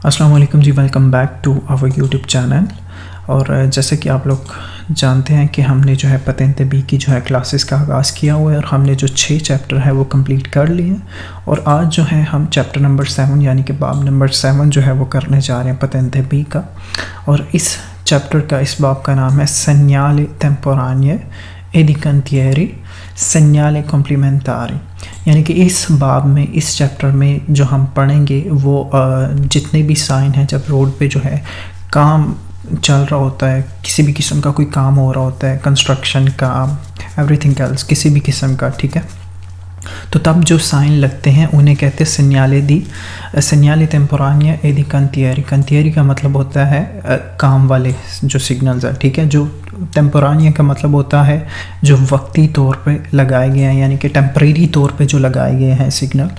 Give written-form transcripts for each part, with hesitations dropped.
अस्सलाम वालेकुम जी, welcome back to our YouTube channel. और जैसे कि आप लोग जानते हैं कि हमने जो है पतेंते बी की जो है क्लासेस का आगाज़ किया हुआ है और हमने जो 6 चैप्टर है वो कंप्लीट कर लिए हैं। और आज जो है हम चैप्टर नंबर 7 यानी कि बाब नंबर 7 जो है वो करने जा रहे हैं पतेंते बी का। और इस चैप्टर का, इस बाब का नाम है सेgnale temporanee e di cantieri, सेgnale complementari। यानी कि इस बाब में, इस चैप्टर में जो हम पढ़ेंगे वो जितने भी साइन हैं जब रोड पे जो है काम चल रहा होता है, किसी भी किस्म का कोई काम हो रहा होता है, कंस्ट्रक्शन का, एवरीथिंग एल्स, किसी भी किस्म का, ठीक है, तो तब जो साइन लगते हैं उन्हें कहते हैं सेgnale temporanee e di cantieri। cantieri का मतलब होता है काम वाले जो सिग्नल्स है, ठीक है। जो टेम्पोरानिया का मतलब होता है जो वक्ती तौर पे लगाए गए हैं, यानी कि टेम्परेरी तौर पे जो लगाए गए हैं सिग्नल,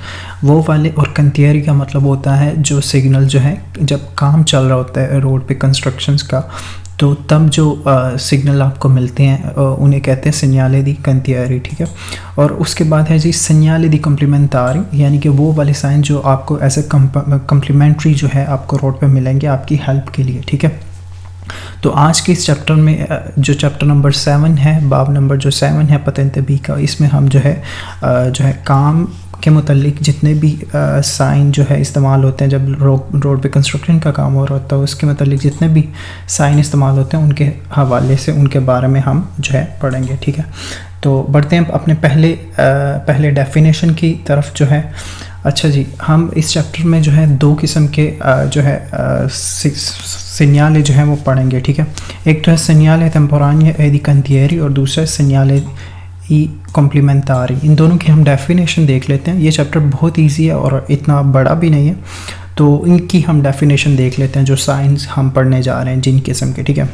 वो वाले। और cantieri का मतलब होता है जो सिग्नल जो है जब काम चल रहा होता है रोड पे कंस्ट्रक्शंस का, तो तब जो सिग्नल आपको मिलते हैं उन्हें कहते हैं segnale di cantieri, ठीक है। और उसके बाद है जी segnale di complementari, यानी कि वो वाले साइन जो आपको एज ए कम्प्लीमेंट्री जो है आपको रोड पे मिलेंगे आपकी हेल्प के लिए, ठीक है। तो आज के इस चैप्टर में जो चैप्टर नंबर 7 है, बाब नंबर जो 7 है पतेंते बी का, इसमें हम जो है काम के मुतालिक जितने भी साइन जो है इस्तेमाल होते हैं जब रोड पे कंस्ट्रक्शन का काम हो रहा होता है, उसके मुतालिक जितने भी साइन इस्तेमाल होते हैं उनके हवाले से, उनके बारे में हम जो है पढ़ेंगे, ठीक है। तो बढ़ते हैं अपने पहले डेफिनेशन की तरफ जो है। अच्छा जी, हम इस चैप्टर में जो है दो किस्म के जो है सेgnale जो है वो पढ़ेंगे, ठीक है। एक तो है segnale temporanee e di cantieri और दूसरा है segnale ई कॉम्प्लीमेंटारी। इन दोनों की हम डेफिनेशन देख लेते हैं। ये चैप्टर बहुत इजी है और इतना बड़ा भी नहीं है, तो इनकी हम डेफिनेशन देख लेते हैं जो साइंस हम पढ़ने जा रहे हैं जिन किस्म के, ठीक है।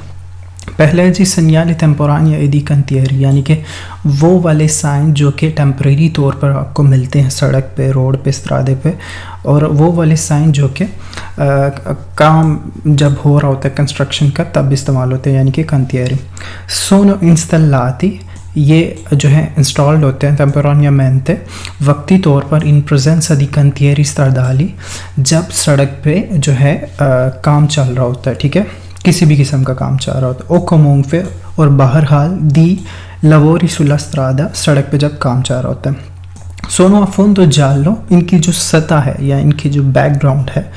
पहले है जी segnale temporanee e di cantieri, यानी कि वो वाले साइन जो कि टेम्परेरी तौर पर आपको मिलते हैं सड़क पे, रोड पे, स्त्रादे पे, और वो वाले साइन जो कि काम जब हो रहा होता है कंस्ट्रक्शन का तब इस्तेमाल होते हैं, यानी कि cantieri sono installati। ये जो है इंस्टॉल्ड होते हैं temporaneamente वक्ती तौर पर in presenza di cantieri stradali, जब सड़क पे जो है काम चल रहा होता है, ठीक है, किसी भी किस्म का काम चल रहा होता है। ओ comunque और बहरहाल di lavori sulla strada, सड़क पे जब काम चल रहा होता है। सोनो a fondo giallo, इनकी जो सतह है या इनकी जो बैकग्राउंड है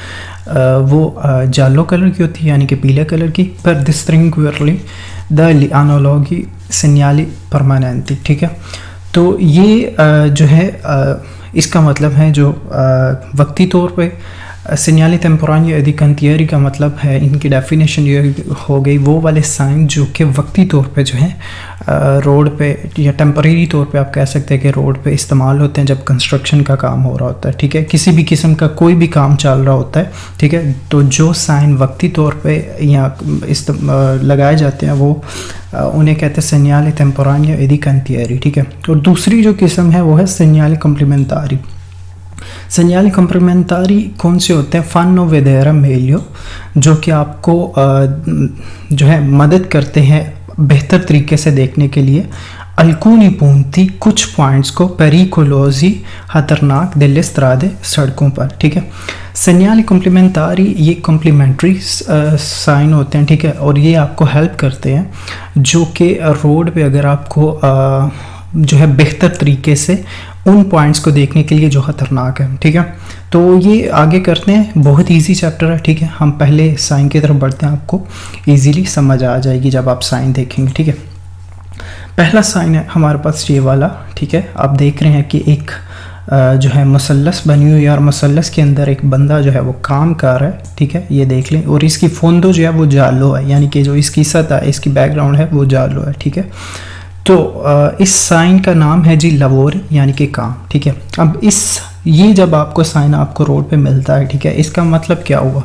वो जालो कलर की होती है, यानी कि पीले कलर की, पर distinguerli dagli analoghi segnali permanenti, ठीक है। तो ये जो है इसका मतलब है जो वक्ती तौर पे segnale temporanee e di cantieri का मतलब है, इनकी डेफिनेशन ये हो गई वो वाले साइन जो कि वक्ती तौर पे जो है रोड पे या टेम्परेरी तौर पे आप कह सकते हैं कि रोड पे इस्तेमाल होते हैं जब कंस्ट्रक्शन का काम हो रहा होता है, ठीक है, किसी भी किस्म का कोई भी काम चल रहा होता है, ठीक है। तो जो साइन वक्ती तौर पे या लगाए जाते हैं वो उन्हें कहते हैं segnale temporanee e di cantieri, ठीक है। और दूसरी जो किस्म है वो है segnale complementari। segnali complementari कौन से होते हैं? fanno vedere meglio, जो कि आपको जो है मदद करते हैं बेहतर तरीके से देखने के लिए, alcuni punti, कुछ पॉइंट्स को, pericolosi, खतरनाक delle strade, सड़कों पर, ठीक है। segnali complementari ये कॉम्प्लीमेंट्री साइन होते हैं, ठीक है, और ये आपको हेल्प करते हैं जो कि रोड पे अगर आपको जो है बेहतर तरीके से उन पॉइंट्स को देखने के लिए जो ख़तरनाक है, ठीक है। तो ये आगे करते हैं, बहुत इजी चैप्टर है, ठीक है। हम पहले साइन की तरफ बढ़ते हैं, आपको इजीली समझ आ जाएगी जब आप साइन देखेंगे, ठीक है। पहला साइन है हमारे पास ये वाला, ठीक है। आप देख रहे हैं कि एक जो है मसल्लस बनी हुई है और मसल्लस के अंदर एक बंदा जो है वो काम कर रहा है, ठीक है, ये देख लें। और इसकी फोंदो जो है वो जालो है, यानी कि जो इसकी सतह है, इसकी बैकग्राउंड है वो जालो है, ठीक है। तो इस साइन का नाम है जी लवोरी, यानी कि काम, ठीक है। अब ये जब आपको साइन आपको रोड पे मिलता है, ठीक है, इसका मतलब क्या हुआ,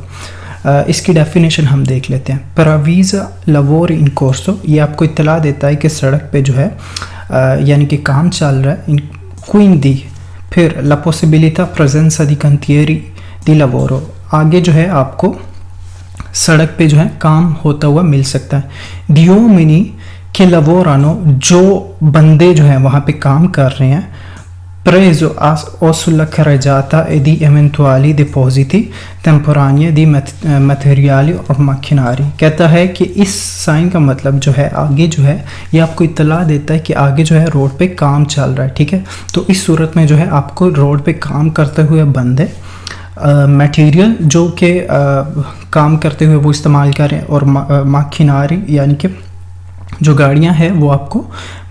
इसकी डेफिनेशन हम देख लेते हैं। preavvisa lavori in corso, ये आपको इत्तला देता है कि सड़क पे जो है यानी कि काम चल रहा है। quindi फिर la possibilità presenza di cantieri di lavoro, आगे जो है आपको सड़क पे जो है काम होता हुआ मिल सकता है। di uomini che lavorano, जो बंदे जो हैं वहाँ पे काम कर रहे हैं, preso o sulla carreggiata e di eventuali depositi, टेम्पोरानिया दी मैथेरियाली और मखिनारी। कहता है कि इस साइन का मतलब जो है आगे जो है ये आपको इत्तला देता है कि आगे जो है रोड पे काम चल रहा है, ठीक है। तो इस सूरत में जो है आपको रोड पे काम करते हुए बंदे मटेरियल जो कि काम करते हुए वो इस्तेमाल करें, और मखिनारी यानी कि जो गाड़ियां हैं वो आपको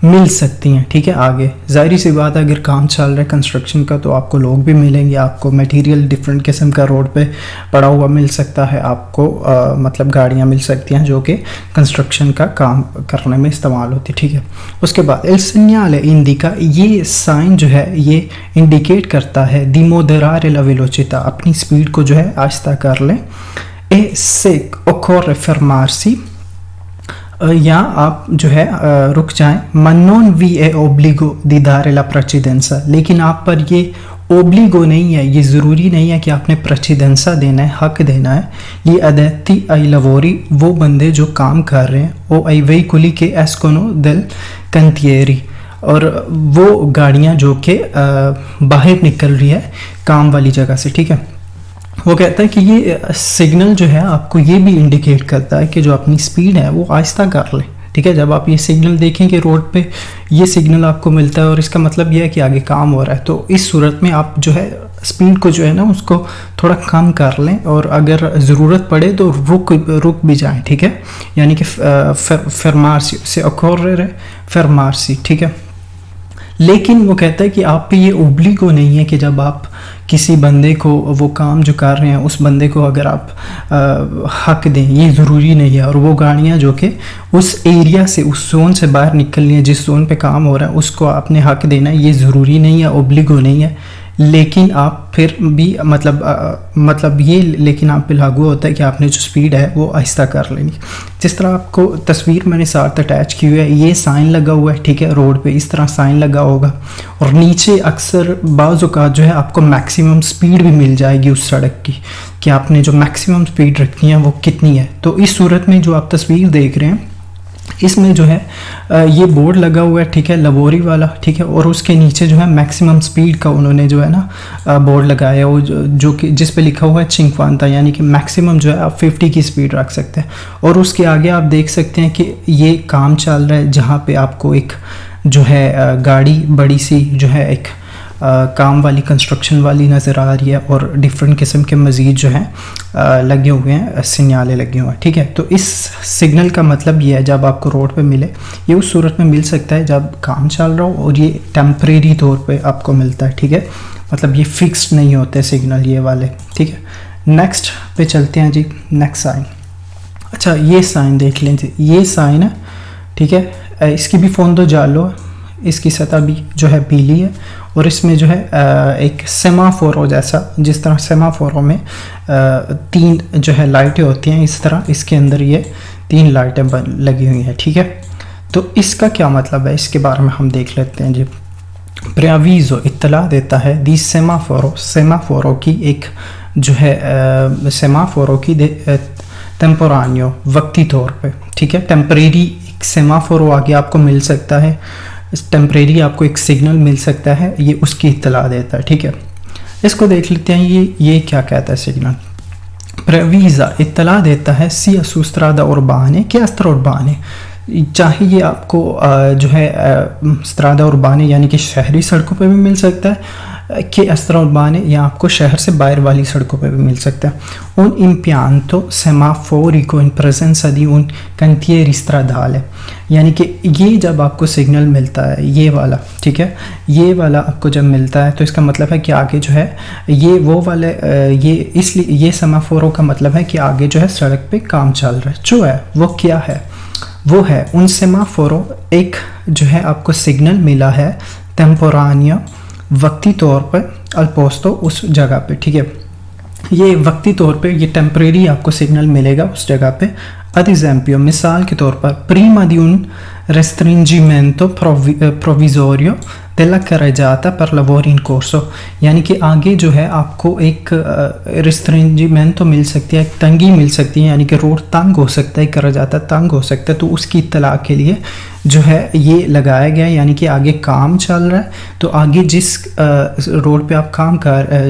मिल सकती हैं, ठीक है। आगे जाहिर सी बात है, अगर काम चल रहा है कंस्ट्रक्शन का तो आपको लोग भी मिलेंगे, आपको मटेरियल डिफरेंट किस्म का रोड पे पड़ा हुआ मिल सकता है, आपको मतलब गाड़ियां मिल सकती हैं जो कि कंस्ट्रक्शन का काम करने में इस्तेमाल होती है, ठीक है। उसके बाद एल सेgnale indica, ये साइन जो है ये इंडिकेट करता है दी moderare la velocità, अपनी स्पीड को जो है आहिस्ता कर लें। ए से occorre fermarsi, या आप जो है रुक जाएं। मन्नोन वी ए ओब्लिगो दी दारे ला प्रेसिडेंसा, लेकिन आप पर ये ओब्लिगो नहीं है, ये ज़रूरी नहीं है कि आपने प्रेसिडेंसा देना है, हक देना है। ये अदैती आई लवोरी, वो बंदे जो काम कर रहे हैं, ओ आई वही कुली के एस्कोनो दिल कंतियरी, और वो गाड़ियाँ जो कि बाहर निकल रही है काम वाली जगह से, ठीक है। वो कहता है कि ये सिग्नल जो है आपको ये भी इंडिकेट करता है कि जो अपनी स्पीड है वो आहिस्ता कर ले, ठीक है। जब आप ये सिग्नल देखेंगे रोड पे, ये सिग्नल आपको मिलता है और इसका मतलब ये है कि आगे काम हो रहा है, तो इस सूरत में आप जो है स्पीड को जो है ना उसको थोड़ा कम कर लें, और अगर ज़रूरत पड़े तो रुक भी जाएं, ठीक है। यानी कि फरमार्सी से occorrere fermarsi, ठीक है। लेकिन वो कहता है कि आप पे ये ओब्लिगो नहीं है कि जब आप किसी बंदे को वो काम जो कर रहे हैं उस बंदे को अगर आप हक दें, ये ज़रूरी नहीं है। और वो गाड़ियाँ जो कि उस एरिया से, उस जोन से बाहर निकलनी है, जिस जोन पे काम हो रहा है उसको आपने हक देना है, ये ज़रूरी नहीं है, ओब्लिगो नहीं है। लेकिन आप फिर भी मतलब ये लेकिन आप पे लागू होता है कि आपने जो स्पीड है वो आहिस्ता कर लेनी। जिस तरह आपको तस्वीर मैंने साथ अटैच की हुई है, ये साइन लगा हुआ है, ठीक है। रोड पे इस तरह साइन लगा होगा, और नीचे अक्सर बाज़ औक़ात जो है आपको मैक्सिमम स्पीड भी मिल जाएगी उस सड़क की, कि आपने जो मैक्सिमम स्पीड रखनी है वो कितनी है। तो इस सूरत में जो आप तस्वीर देख रहे हैं इसमें जो है ये बोर्ड लगा हुआ है, ठीक है, लबोरी वाला, ठीक है। और उसके नीचे जो है मैक्सिमम स्पीड का उन्होंने जो है ना बोर्ड लगाया, वो जो कि जिस पे लिखा हुआ है 50, यानी कि मैक्सिमम जो है आप 50 की स्पीड रख सकते हैं। और उसके आगे आप देख सकते हैं कि ये काम चल रहा है जहाँ पे आपको एक जो है गाड़ी बड़ी सी जो है एक काम वाली कंस्ट्रक्शन वाली नज़र आ रही है, और डिफरेंट किस्म के मज़ीद जो हैं लगे हुए हैं, सिग्नल लगे हुए हैं, ठीक है। तो इस सिग्नल का मतलब ये है जब आपको रोड पे मिले, ये उस सूरत में मिल सकता है जब काम चल रहा हो, और ये टेम्परेरी तौर पे आपको मिलता है, ठीक है। मतलब ये फिक्स्ड नहीं होते सिग्नल ये वाले, ठीक है। नेक्स्ट पे चलते हैं जी, नेक्स्ट साइन। अच्छा, ये साइन देख लें जी, ये साइन है, ठीक है। इसकी भी फोंदो जालो, इसकी सतह भी जो है पीली है, और इसमें जो है एक सेमाफोरो जैसा, जिस तरह सेमाफोरो में 3 जो है लाइटें होती हैं, इस तरह इसके अंदर ये 3 लाइटें लगी हुई हैं, ठीक है। तो इसका क्या मतलब है, इसके बारे में हम देख लेते हैं जी। प्रेआविज़ो इत्तला देता है दी सेमाफोरो, सेमाफोरो की एक जो है सेमाफोरो की टेम्पोरानियो, वक्ती तौर पे, ठीक है। टेम्परेरी एक सेमाफोरो आगे आपको मिल सकता है, टेम्परेरी आपको एक सिग्नल मिल सकता है, ये उसकी इत्तला देता है, ठीक है। इसको देख लेते हैं, ये क्या कहता है सिग्नल। प्रेवीज़ा इत्तला देता है Siya su strada urbane che a urbane, चाहे ये आपको जो है स्त्रादा उर्बाने यानी कि शहरी सड़कों पे भी मिल सकता है, कि अस्त्रा उर्बाने या आपको शहर से बाहर वाली सड़कों पे भी मिल सकता है। उन impianto semaforico in presenza di un cantiere stradale, यानी कि ये जब आपको सिग्नल मिलता है ये वाला, ठीक है, ये वाला आपको जब मिलता है तो इसका मतलब है कि आगे जो है ये वो वाले ये इसलिए ये सेमाफोरो का मतलब है कि आगे जो है सड़क पे काम चल रहा है। जो है वो क्या है, वो है उन सेमाफोरो एक जो है आपको सिग्नल मिला है टेम्पोरानिया, वक्ती तौर पर, अल्पोस्तो उस जगह पे, ठीक है। ये वक्ती तौर पे ये टेम्परेरी आपको सिग्नल मिलेगा उस जगह पे। ad esempio मिसाल के तौर पर prima di un restringimento provvisorio della carreggiata per lavori in corso, यानी कि आगे जो है आपको एक रिस्ट्रिंजिमेंटो मिल सकती है, एक तंगी मिल सकती है, यानी कि रोड तंग हो सकता है, carreggiata तंग हो सकता है, तो उसकी इत्तला के लिए जो है ये लगाया गया है, यानी कि आगे काम चल रहा है। तो आगे जिस रोड पे आप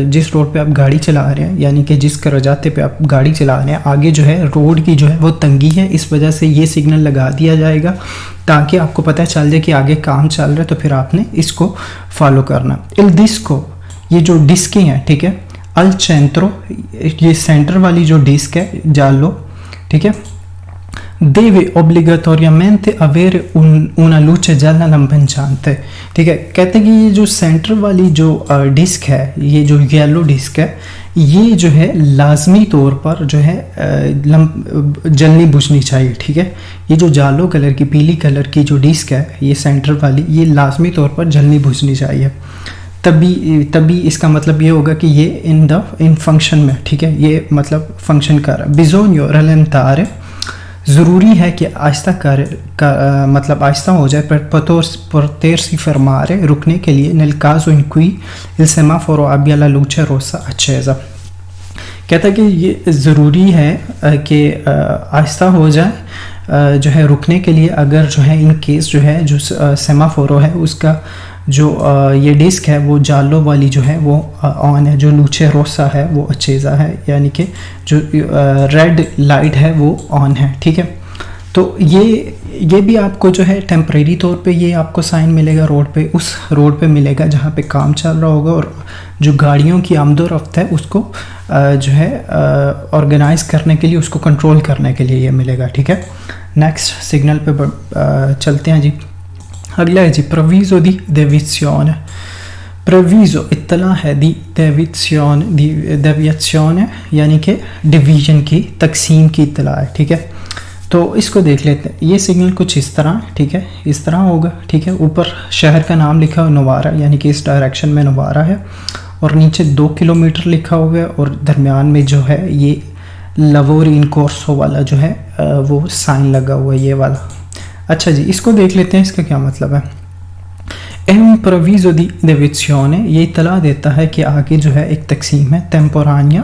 जिस रोड पे आप गाड़ी चला रहे हैं, यानी कि जिस करजाते पे आप गाड़ी चला रहे हैं, आगे जो है रोड की जो है वो तंगी है, इस वजह से ये सिग्नल लगा दिया जाएगा ताकि आपको पता चल जाए कि आगे काम चल रहा है, तो फिर आपने इसको फॉलो करना। इल डिस्को, ये जो डिस्कें हैं, ठीक है, अल सेंट्रो, ये सेंटर वाली जो डिस्क है जालो, ठीक है, deve obbligatoriamente avere una luce gialla lampeggiante, ठीक है। कहते हैं कि ये जो सेंटर वाली जो डिस्क है, ये जो येलो डिस्क है, ये जो है लाजमी तौर पर जो है जलनी बुझनी चाहिए, ठीक है। ये जो जालो कलर की, पीली कलर की जो डिस्क है, ये सेंटर वाली, ये लाजमी तौर पर जलनी बुझनी चाहिए। तभी इसका मतलब ये होगा कि ये इन फंक्शन में, ठीक है, ये मतलब फंक्शन कर रहा है। bisogno rallentare, ज़रूरी है कि आहिस्ता मतलब आहिस्ता हो जाए, potersi fermare, रुकने के लिए, nel caso in cui il semaforo abbia la luce rossa accesa। कहता है कि ये ज़रूरी है कि आहिस्ता हो जाए जो है रुकने के लिए, अगर जो है इन केस जो है जो सेमाफोरो है उसका जो ये डिस्क है वो जालो वाली जो है वो ऑन है, जो लूचे रोसा है वो अचेज़ा है, यानी कि जो रेड लाइट है वो ऑन है, ठीक है। तो ये भी आपको जो है टेम्परेरी तौर पे ये आपको साइन मिलेगा रोड पे, उस रोड पे मिलेगा जहाँ पे काम चल रहा होगा, और जो गाड़ियों की आमदो रफ्त है उसको जो है ऑर्गेनाइज करने के लिए, उसको कंट्रोल करने के लिए ये मिलेगा, ठीक है। नेक्स्ट सिग्नल पे चलते हैं जी। अगला है जी प्रोविज़ो दी देवियाzione। प्रोविज़ो इत्तला है दी देवियाzione, यानी कि डिवीजन की, तकसीम की इत्तला है, ठीक है। तो इसको देख लेते हैं। ये सिग्नल कुछ इस तरह, ठीक है, इस तरह होगा, ठीक है। ऊपर शहर का नाम लिखा हुआ नोवारा, यानी कि इस डायरेक्शन में नोवारा है, और नीचे 2 किलोमीटर लिखा हुआ है, और दरमियान में जो है ये लवोरी इन कोर्सो वाला जो है वो साइन लगा हुआ है, ये वाला। अच्छा जी, इसको देख लेते हैं, इसका क्या मतलब है। è un provviso di deviazione, ये इतला देता है कि आगे जो है एक तकसीम है, temporanea,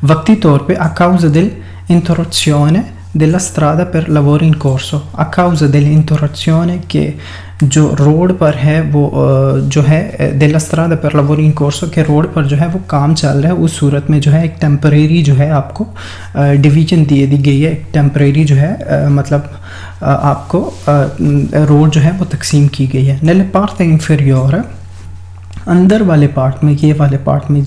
वक्ती तौर पे, a causa dell'interruzione della strada per lavori in corso, a causa dell'interruzione के जो रोड पर है वो जो है della strada per lavori in corso के रोड पर जो है वो काम चल रहा है, उस सूरत में जो है एक टेम्परेरी जो है आपको डिवीजन दी गई है, एक टेम्परेरी जो है मतलब आपको रोड जो है वो तकसीम की गई है। nelle parte inferiore, अंदर वाले पार्ट में, ये वाले पार्ट में,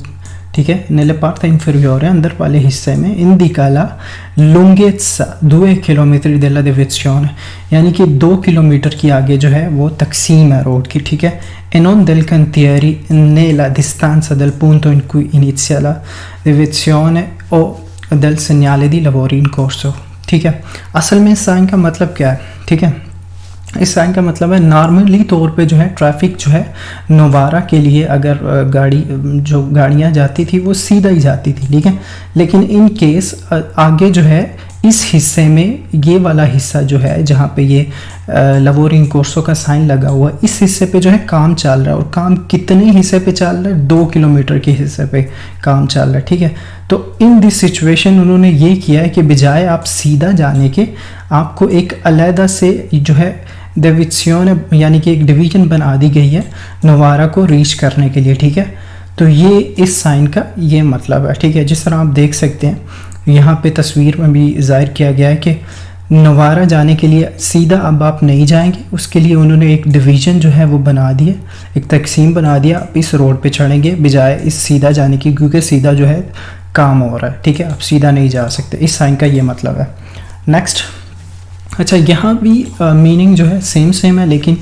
ठीक है, nelle parte inferiore, अंदर वाले हिस्से में, indica la lunghezza 2 chilometri della deviazione, यानी कि 2 किलोमीटर की आगे जो है वो तकसीम है रोड की, ठीक है। e non del cantieri nella distanza del punto in cui inizia la deviazione o del segnale di lavori in corso, ठीक है। असल में इस साइन का मतलब क्या है, ठीक है। इस साइन का मतलब है नॉर्मली तौर पे जो है ट्रैफिक जो है नोवारा के लिए अगर गाड़ियाँ जाती थी वो सीधा ही जाती थी, ठीक है। लेकिन इन केस आगे जो है इस हिस्से में, ये वाला हिस्सा जो है जहाँ पे ये लवोरी इन कोर्सो का साइन लगा हुआ, इस हिस्से पे जो है काम चल रहा है, और काम कितने हिस्से पे चल रहा है, 2 किलोमीटर के हिस्से पे काम चल रहा है, ठीक है। तो इन दिस सिचुएशन उन्होंने ये किया है कि बजाय आप सीधा जाने के, आपको एक अलहदा से जो है देवियाzione, यानी कि एक डिवीजन बना दी गई है नोवारा को रीच करने के लिए, ठीक है। तो ये इस साइन का ये मतलब है, ठीक है। जिस तरह आप देख सकते हैं यहाँ पे तस्वीर में भी जाहिर किया गया है कि नोवारा जाने के लिए सीधा अब आप नहीं जाएंगे, उसके लिए उन्होंने एक डिवीज़न जो है वो बना दिया, एक तकसीम बना दिया, आप इस रोड पे चढ़ेंगे बजाय इस सीधा जाने की, क्योंकि सीधा जो है काम हो रहा है, ठीक है, आप सीधा नहीं जा सकते। इस साइन का ये मतलब है। नेक्स्ट, अच्छा, यहाँ भी मीनिंग जो है सेम है, लेकिन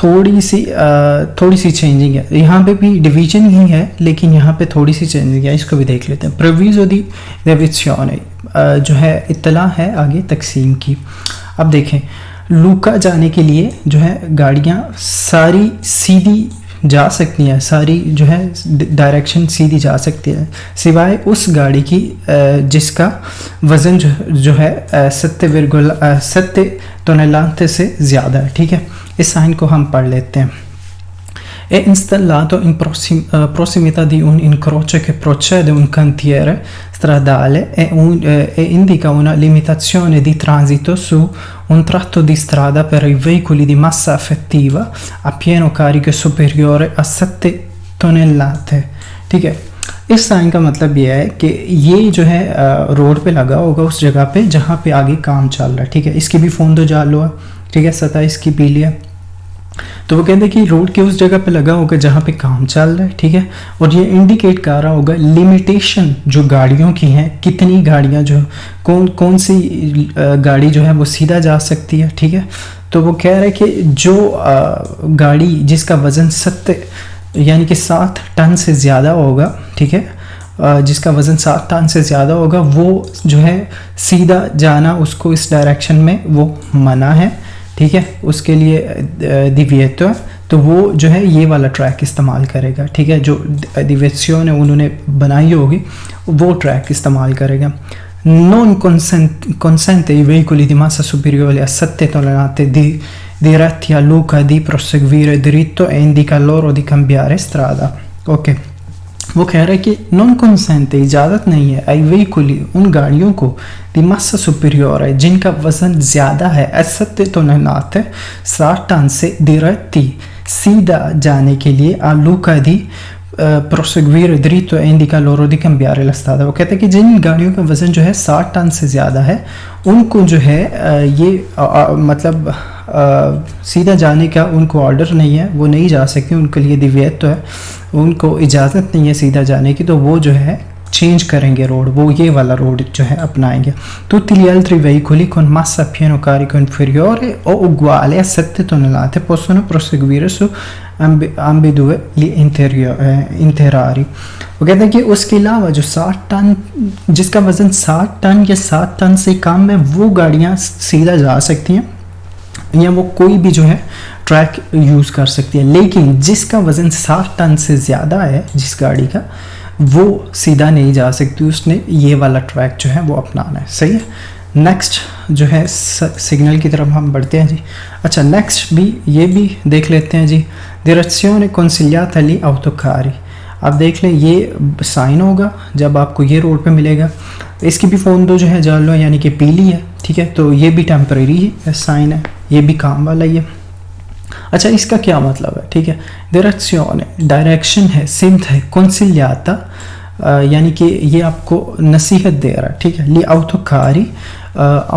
थोड़ी सी चेंजिंग है। यहाँ पे भी डिवीजन ही है, लेकिन यहाँ पे थोड़ी सी चेंजिंग है, इसको भी देख लेते हैं। प्रोविज़ो दी देवियाzione जो है इत्तला है आगे तकसीम की। अब देखें, लूका जाने के लिए जो है गाड़ियाँ सारी सीधी जा सकती हैं, सारी जो है डायरेक्शन सीधी जा सकती है, सिवाय उस गाड़ी की जिसका वज़न जो है 7 टन से ज़्यादा है, ठीक है। इस साइन को हम पढ़ लेते हैं। È installato in prossimità di un incrocio che procede un cantiere stradale e indica una limitazione di transito su un tratto di strada per i veicoli di massa effettiva a pieno carico superiore a 7 tonnellate, ठीक है। इस sign का मतलब ये है कि ये जो है रोड पे लगा होगा उस जगह पे जहाँ पे आगे काम चल रहा है, ठीक है। इसकी भी फोंदो जालो है, ठीक है, सतह इसकी पीली है। तो वो कहते हैं कि रोड के उस जगह पे लगा होगा जहाँ पे काम चल रहा है, ठीक है। और ये इंडिकेट कर रहा होगा लिमिटेशन जो गाड़ियों की है, कितनी गाड़ियाँ जो कौन सी गाड़ी जो है वो सीधा जा सकती है, ठीक है। तो वो कह रहे हैं कि जो गाड़ी जिसका वज़न 7 यानी कि 7 टन से ज़्यादा होगा, ठीक है, जिसका वज़न 7 टन से ज़्यादा होगा वो जो है सीधा जाना उसको इस डायरेक्शन में वो मना है, ठीक है। उसके लिए दिव्यत्व है, तो वो जो है ये वाला ट्रैक इस्तेमाल करेगा, ठीक है। जो दिव्यत्व उन्होंने बनाई होगी वो ट्रैक इस्तेमाल करेगा। Non consente ai veicoli di massa superiore a 7 tonnellate diretti a Lucca di proseguire dritto e indica loro di cambiare strada, ok। वो कह रहा है कि non consente इजाज़त नहीं है ai veicoli उन गाड़ियों को di massa superiore जिनका वज़न ज़्यादा है 7 tonnellate 7 टन से diretti सीधा जाने के लिए a Lucca di proseguire dritto e indica loro di cambiare la strada। वो कहते हैं कि जिन गाड़ियों का वज़न जो है 7 टन से ज़्यादा है उनको जो है ये मतलब सीधा जाने का उनको ऑर्डर नहीं है, वो नहीं जा सकते, उनके लिए दिव्यत्व है, उनको इजाज़त नहीं है सीधा जाने की, तो वो जो है चेंज करेंगे रोड, वो ये वाला रोड जो है अपनाएंगे। Tutti gli altri veicoli con massa a pieno carico inferiore o uguale a 7 tonnellate possono proseguire su ambedue gli interari। वो कहते हैं कि उसके अलावा जो 7 टन जिसका वज़न 7 टन या 7 टन से कम है वो गाड़ियाँ सीधा जा सकती हैं या वो कोई भी जो है ट्रैक यूज़ कर सकती है, लेकिन जिसका वज़न 7 टन से ज़्यादा है जिस गाड़ी का वो सीधा नहीं जा सकती, उसने ये वाला ट्रैक जो है वो अपनाना है, सही है। नेक्स्ट जो है सिग्नल की तरफ हम बढ़ते हैं जी। अच्छा, नेक्स्ट भी ये भी देख लेते हैं जी। direzione consigliata agli autocarri, आप देख लें ये साइन होगा जब आपको ये रोड पे मिलेगा। इसकी भी फोंदो जो है जालो यानी कि पीली है, ठीक है, तो ये भी टेम्परेरी है साइन है, ये भी काम वाला ही है। अच्छा, इसका क्या मतलब है, ठीक है। direzione डायरेक्शन है, सिमत है, consigliata यानी कि ये आपको नसीहत दे रहा है, ठीक है। ली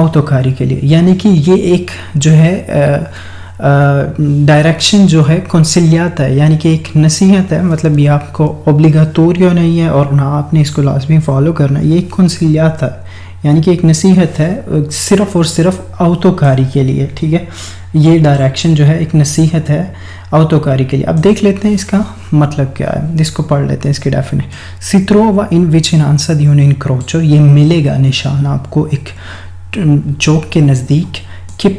autocarri के लिए, यानी कि ये एक जो है डायरेक्शन जो है consigliata है, यानी कि एक नसीहत है, मतलब ये आपको ओब्लिगाटोरियो नहीं है और ना आपने इसको लाजमी फॉलो करना है, ये एक consigliata है यानी कि एक नसीहत है सिर्फ़ और सिर्फ autocarri के लिए, ठीक है। ये डायरेक्शन जो है एक नसीहत है autocarri के लिए। अब देख लेते हैं इसका मतलब क्या है, इसको पढ़ लेते हैं इसकी definition. Si trova in vicinanza di un incrocio, ये मिलेगा निशान आपको एक चौक के नज़दीक, कि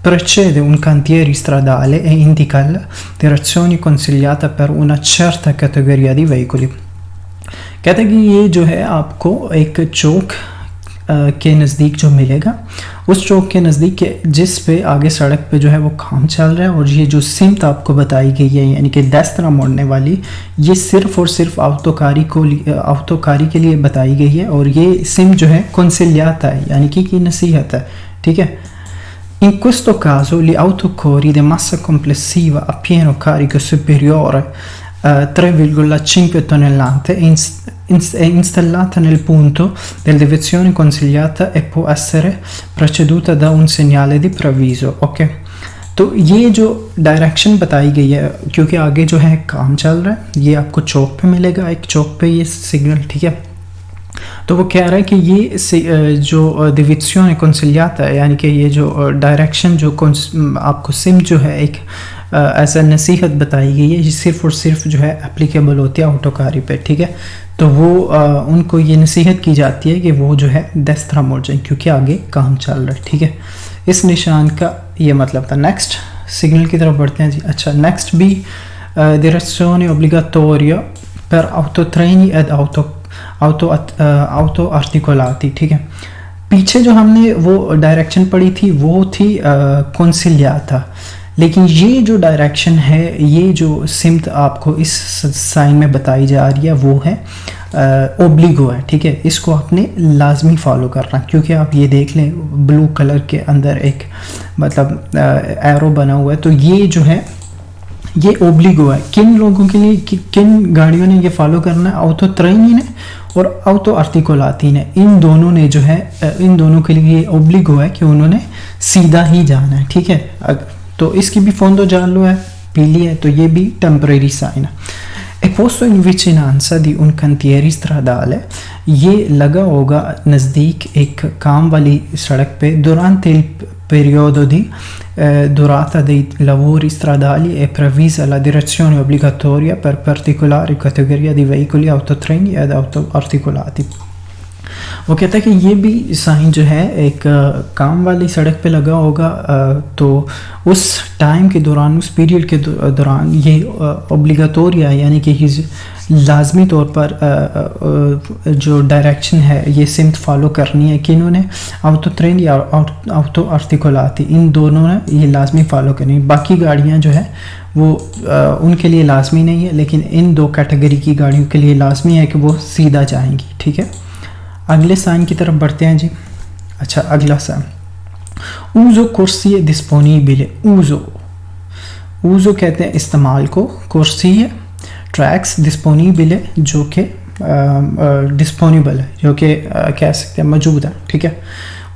precede un cantiere stradale e indica la direzione consigliata per una certa categoria di veicoli। कहते हैं कि ये जो है आपको एक चौक के नज़दीक जो मिलेगा, उस चौक के नज़दीक जिस पे आगे सड़क पे जो है वो काम चल रहा है, और ये जो सिमत आपको बताई गई है यानी कि 10 तरह मोड़ने वाली, ये सिर्फ़ और सिर्फ autocarri के लिए बताई गई है, और ये सिम जो है consigliata है यानी कि नसीहत है, ठीक है। In questo caso gli autocarri di massa complessiva a pieno carico superiore 3,5 tonnellate è installata nel punto della direzione consigliata e può essere preceduta da un segnale di preavviso, ok। तो ये जो डायरेक्शन बताई गई है, क्योंकि आगे जो है काम चल रहा है, ये आपको चौक पे मिलेगा, एक चौक पे ये सिग्नल, ठीक है। तो वो कह रहा है कि ये जो direzione consigliata है यानी कि ये जो डायरेक्शन जो आपको सिम जो है एक ऐसा नसीहत बताई गई है, ये सिर्फ़ और सिर्फ जो है एप्लीकेबल होती है autocarri पे, ठीक है। तो वो उनको ये नसीहत की जाती है कि वो जो है 10 तरह मोड़ जाए क्योंकि आगे काम चल रहा है, ठीक है। इस निशान का ये मतलब था। नेक्स्ट सिग्नल की तरफ बढ़ते हैं जी। अच्छा, नेक्स्ट भी direzione obbligatoria per autotreni ed auto articolati, ठीक है। पीछे जो हमने वो डायरेक्शन पढ़ी थी वो थी consigliata, लेकिन ये जो डायरेक्शन है, ये जो सिमत आपको इस साइन में बताई जा रही है वो है ओब्लिगो है, ठीक है। इसको आपने लाजमी फॉलो करना, क्योंकि आप ये देख लें ब्लू कलर के अंदर एक मतलब एरो बना हुआ है, तो ये जो है ये ओब्लिगो है। किन लोगों के लिए, किन गाड़ियों ने ये फॉलो करना है? ऑटो ट्रेनी ने और ऑटो आर्टिकुलाती ने, इन दोनों ने जो है इन दोनों के लिए ओब्लिगो है कि उन्होंने सीधा ही जाना है, ठीक है। तो इसकी भी फोंदो जालो है, पीली है, तो ये भी टेम्परेरी साइन है। E posto in vicinanza di un cantiere stradale, ये लगा होगा नज़दीक एक काम वाली सड़क पे durante il periodo di durata dei lavori stradali è prevista la direzione obbligatoria per particolari categorie di veicoli, autotreni ed autoarticolati। वो कहता है कि ये भी साइन जो है एक काम वाली सड़क पे लगा होगा, तो उस टाइम के दौरान, उस पीरियड के दौरान ये ओब्लिगाटोरिया यानी कि लाजमी तौर पर जो डायरेक्शन है ये सिमत फॉलो करनी है कि इन्होंने ऑटो ट्रेन या ऑटो आर्टिकुलाती, इन दोनों ने ये लाजमी फॉलो करनी है। बाकी गाड़ियाँ जो है वो उनके लिए लाजमी नहीं है, लेकिन इन दो कैटेगरी की गाड़ियों के लिए लाजमी है कि वो सीधा जाएंगी, ठीक है। अगले साइन की तरफ बढ़ते हैं जी। अच्छा, अगला साइन ऊज़ो कुर्सी डिस्पोनिबले। ऊज़ो कहते हैं इस्तेमाल को, कुर्सी है ट्रैक्स डिस्पोनिबले जो कि डिस्पोनिबल है, जो कि कह सकते हैं मौजूद है, ठीक है।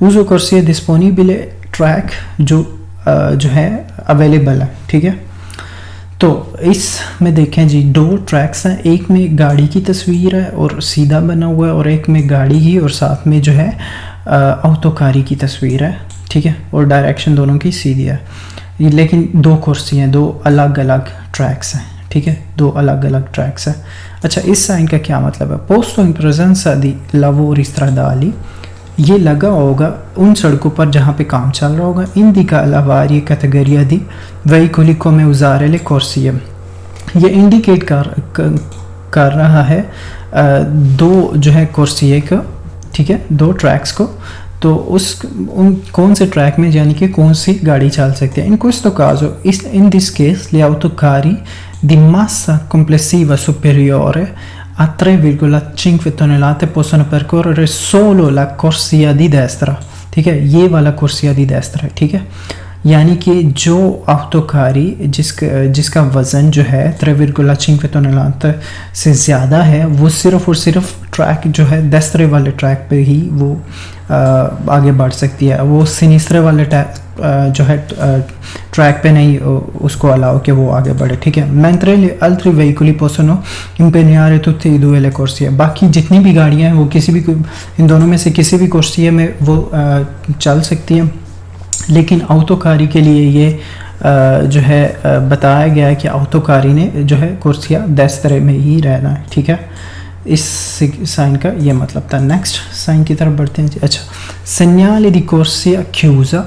ऊज़ो कुर्सी डिस्पोनिबले ट्रैक जो है अवेलेबल है, ठीक है। तो इसमें देखें जी, दो ट्रैक्स हैं, एक में गाड़ी की तस्वीर है और सीधा बना हुआ है, और एक में गाड़ी की और साथ में जो है ऑटोकारी की तस्वीर है, ठीक है, और डायरेक्शन दोनों की सीधी है। लेकिन दो कुर्सी हैं, दो अलग अलग ट्रैक्स हैं, ठीक है, दो अलग अलग ट्रैक्स हैं। अच्छा, इस साइन का क्या मतलब है? पोस्तो इन presenza di lavori stradali, ये लगा होगा उन सड़कों पर जहाँ पे काम चल रहा होगा। indica la varie categorie di veicoli come usare le corsie, ये इंडिकेट कर रहा है दो जो है कुर्सिये का, ठीक है, दो ट्रैक्स को। तो उन कौन से ट्रैक में यानी कि कौन सी गाड़ी चल सकती है। In questo caso, in this case, gli autocarri di massa complessiva superiore a 3,5 tonnellate possono percorrere solo la corsia di destra, ठीक है, ये वाला corsia di destra है, ठीक है। यानी कि जो ऑटोकारी जिसका वज़न जो है 3,5 tonnellate से ज़्यादा है, वो सिर्फ़ और सिर्फ ट्रैक जो है देस्त्रे वाले ट्रैक पे ही वो आगे बढ़ सकती है। वो सिनिस्त्रे वाले जो है ट्रैक पे नहीं उसको अलाउ कि वो आगे बढ़े, ठीक है। mentre gli altri veicoli possono impegnare tutte e due le corsie, बाकी जितनी भी गाड़ियाँ हैं वो किसी भी इन दोनों में से किसी भी कुर्सिये में वो चल सकती हैं। लेकिन ऑटोकारी के लिए ये जो है बताया गया है कि ऑटोकारी ने जो है कुर्सियाँ देस्त्रे में ही रहना है, ठीक है। इस साइन का ये मतलब था। नेक्स्ट साइन की तरफ बढ़ते हैं जी। अच्छा, segnale di corsia chiusa,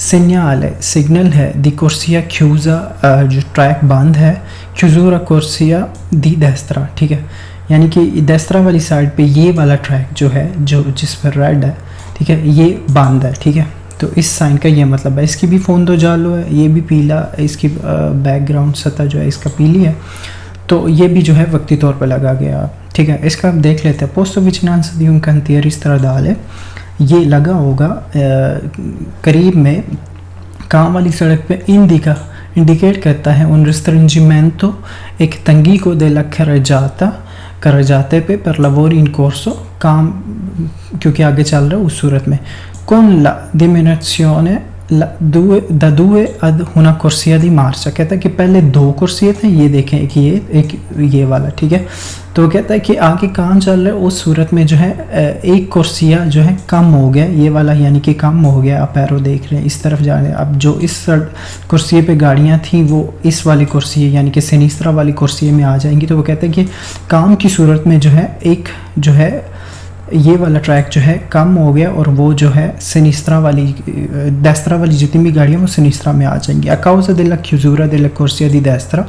segnale signal है, di corsia chiusa जो ट्रैक बंद है, chiusura corsia di destra, ठीक है, यानी कि destra वाली साइड पे ये वाला ट्रैक जो है जो जिस पर रेड है, ठीक है, ये बंद है, ठीक है। तो इस साइन का ये मतलब है। इसकी भी फोंदो जालो है, ये भी पीला, इसकी बैकग्राउंड सतह जो है इसका पीली है, तो ये भी जो है वक्ती तौर पर लगा गया, ठीक है। इसका हम देख लेते हैं। पोस्तो विचिनांसा di un cantiere stradale, ये लगा होगा करीब में काम वाली सड़क पे। इंडिकेट करता है un restringimento, एक तंगी को della carreggiate पे per lavori in corso, काम क्योंकि आगे चल रहा है उस सूरत में। con la diminuzione da 2 ad una corsia di marcia, कहता है कि पहले दो कुर्सियाँ थे, ये देखें कि ये वाला, ठीक है। तो कहता है कि आगे काम चल रहा है उस सूरत में जो है एक कुर्सिया जो है कम हो गया, ये वाला यानी कि कम हो गया। आप एरो देख रहे हैं इस तरफ जा रहे हैं। अब जो इस कुर्सी पे गाड़ियाँ थी वो इस वाली कुर्सी यानी कि सिनिस्त्रा वाली कुर्सी में आ जाएंगी। तो वो कहते हैं कि काम की सूरत में जो है एक जो है ये वाला ट्रैक जो है कम हो गया और वो जो है सिनिस्त्रा वाली destra वाली जितनी भी गाड़ियाँ वो सिनिस्त्रा में आ जाएंगी। A causa della chiusura della corsia di destra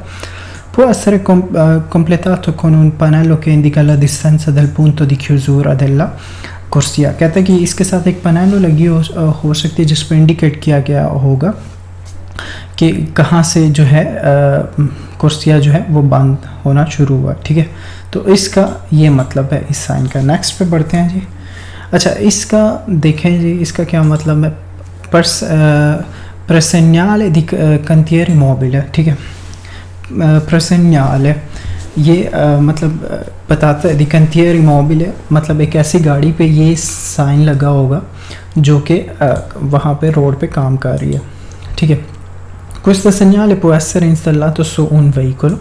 può essere completato con un pannello che indica la distanza del punto di chiusura della corsia, कहता है कि इसके साथ एक पनेलो लगी हो सकती है जिस पर इंडिकेट किया गया होगा कि कहाँ से जो है कुर्सिया जो है वो बंद होना शुरू हुआ, ठीक है। तो इसका ये मतलब है इस साइन का। नेक्स्ट पे बढ़ते हैं जी। अच्छा, इसका देखें जी, इसका क्या मतलब है। प्रसेन्याले दी cantieri mobile, ठीक है। प्रसेन्याले ये मतलब बताता है दी cantieri mobile, मतलब एक ऐसी गाड़ी पे ये साइन लगा होगा जो कि वहाँ पे रोड पे काम कर रही है, ठीक है। Questo segnale può essere installato su un veicolo,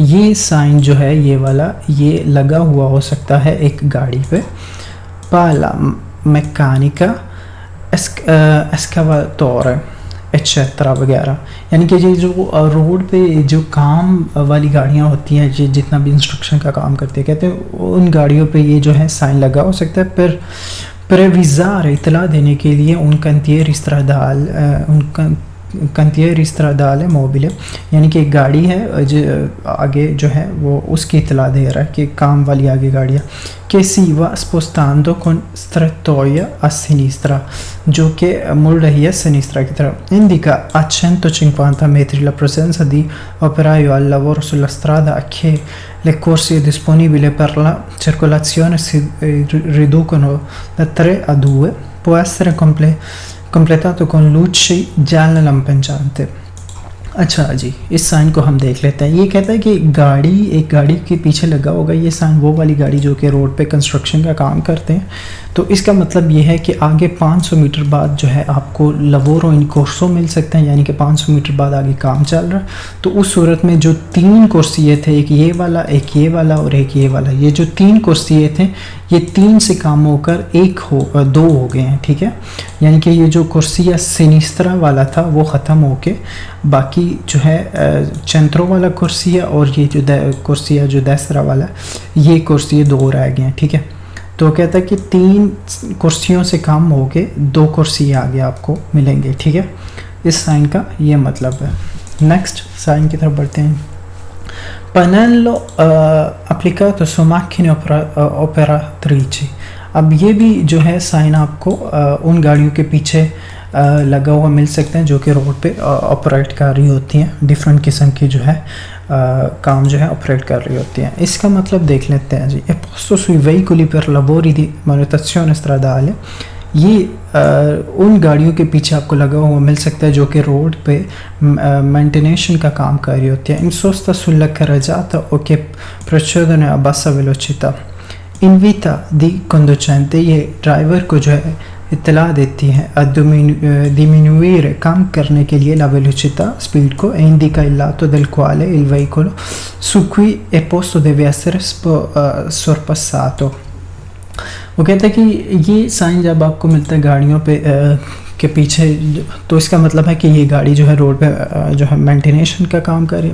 ये साइन जो है ये वाला ये लगा हुआ हो सकता है एक गाड़ी पे। Pala meccanica, escavatore एक्सेट्रा वगैरह, यानी कि ये जो रोड पे जो काम वाली गाड़ियाँ होती हैं, ये जितना भी इंस्ट्रक्शन का काम करते हैं, कहते हैं उन गाड़ियों पे ये जो है साइन लगा हो सकता है। पर प्रेविज़ार इतला देने के लिए उन cantieri stradali, उन cantieri stradali mobile, यानी कि एक गाड़ी है जो आगे जो है वो उसकी इतला दे रहा है कि काम वाली आगे गाड़ियाँ che si va spostando con strettoia a sinistra, जो कि मुड़ रही है sinistra की तरफ। indica a 150 metri la presenza di operaio al lavoro sulla strada che le corsie disponibili per la circolazione si riducono da 3 a 2, può essere completato con luci gialle lampeggianti। अच्छा जी, इस sign को हम देख लेते हैं। ये कहता है कि एक गाड़ी के पीछे लगा होगा ये साइन, वो वाली गाड़ी जो कि रोड पे कंस्ट्रक्शन का काम करते हैं। तो इसका मतलब ये है कि आगे 500 मीटर बाद जो है आपको लवोरो इन कोर्सो मिल सकते हैं, यानी कि 500 मीटर बाद आगे काम चल रहा है। तो उस सूरत में जो 3 कुर्सिये थे, एक ये वाला, एक ये वाला और एक ये वाला, ये जो 3 कुर्सिये थे ये 3 से काम होकर 2 हो गए हैं, ठीक है। यानी कि ये जो कुर्सिया सिनिस्त्रा वाला था वो ख़त्म होके बाकी जो है चंत्रो वाला कुर्सिया और ये जो कुर्सिया जो देसरा वाला ये कुर्सिये 2 रह गए हैं, ठीक है। तो कहता है कि 3 कुर्सियों से काम होके 2 कुर्सी आगे आपको मिलेंगे, ठीक है। इस साइन का ये मतलब है। नेक्स्ट साइन की तरफ बढ़ते हैं। pannello applicato su macchine operatrici, अब ये भी जो है साइन आपको उन गाड़ियों के पीछे लगा हुआ मिल सकते हैं जो कि रोड पे ऑपरेट कर रही होती हैं, डिफरेंट किस्म की जो है काम जो है ऑपरेट कर रही होती हैं। इसका मतलब देख लेते हैं जी। e posto sui veicoli per lavori di manutenzione stradale, ये उन गाड़ियों के पीछे आपको लगा हुआ मिल सकता है जो कि रोड पे मेंटेनेशन का काम कर रही होती है। in sosta sulla carreggiata o che procedono a bassa velocità, invita di conducente, ये ड्राइवर को जो है इत्तला देती है diminuire, कम करने के लिए la velocità, स्पीड को, e indica il lato del quale il veicolo su cui è posto deve essere sorpassato। वो कहता है कि ये साइन जब आपको मिलता है गाड़ियों पे के पीछे, तो इसका मतलब है कि ये गाड़ी जो है रोड पे जो है मेंटेनेशन का काम कर रही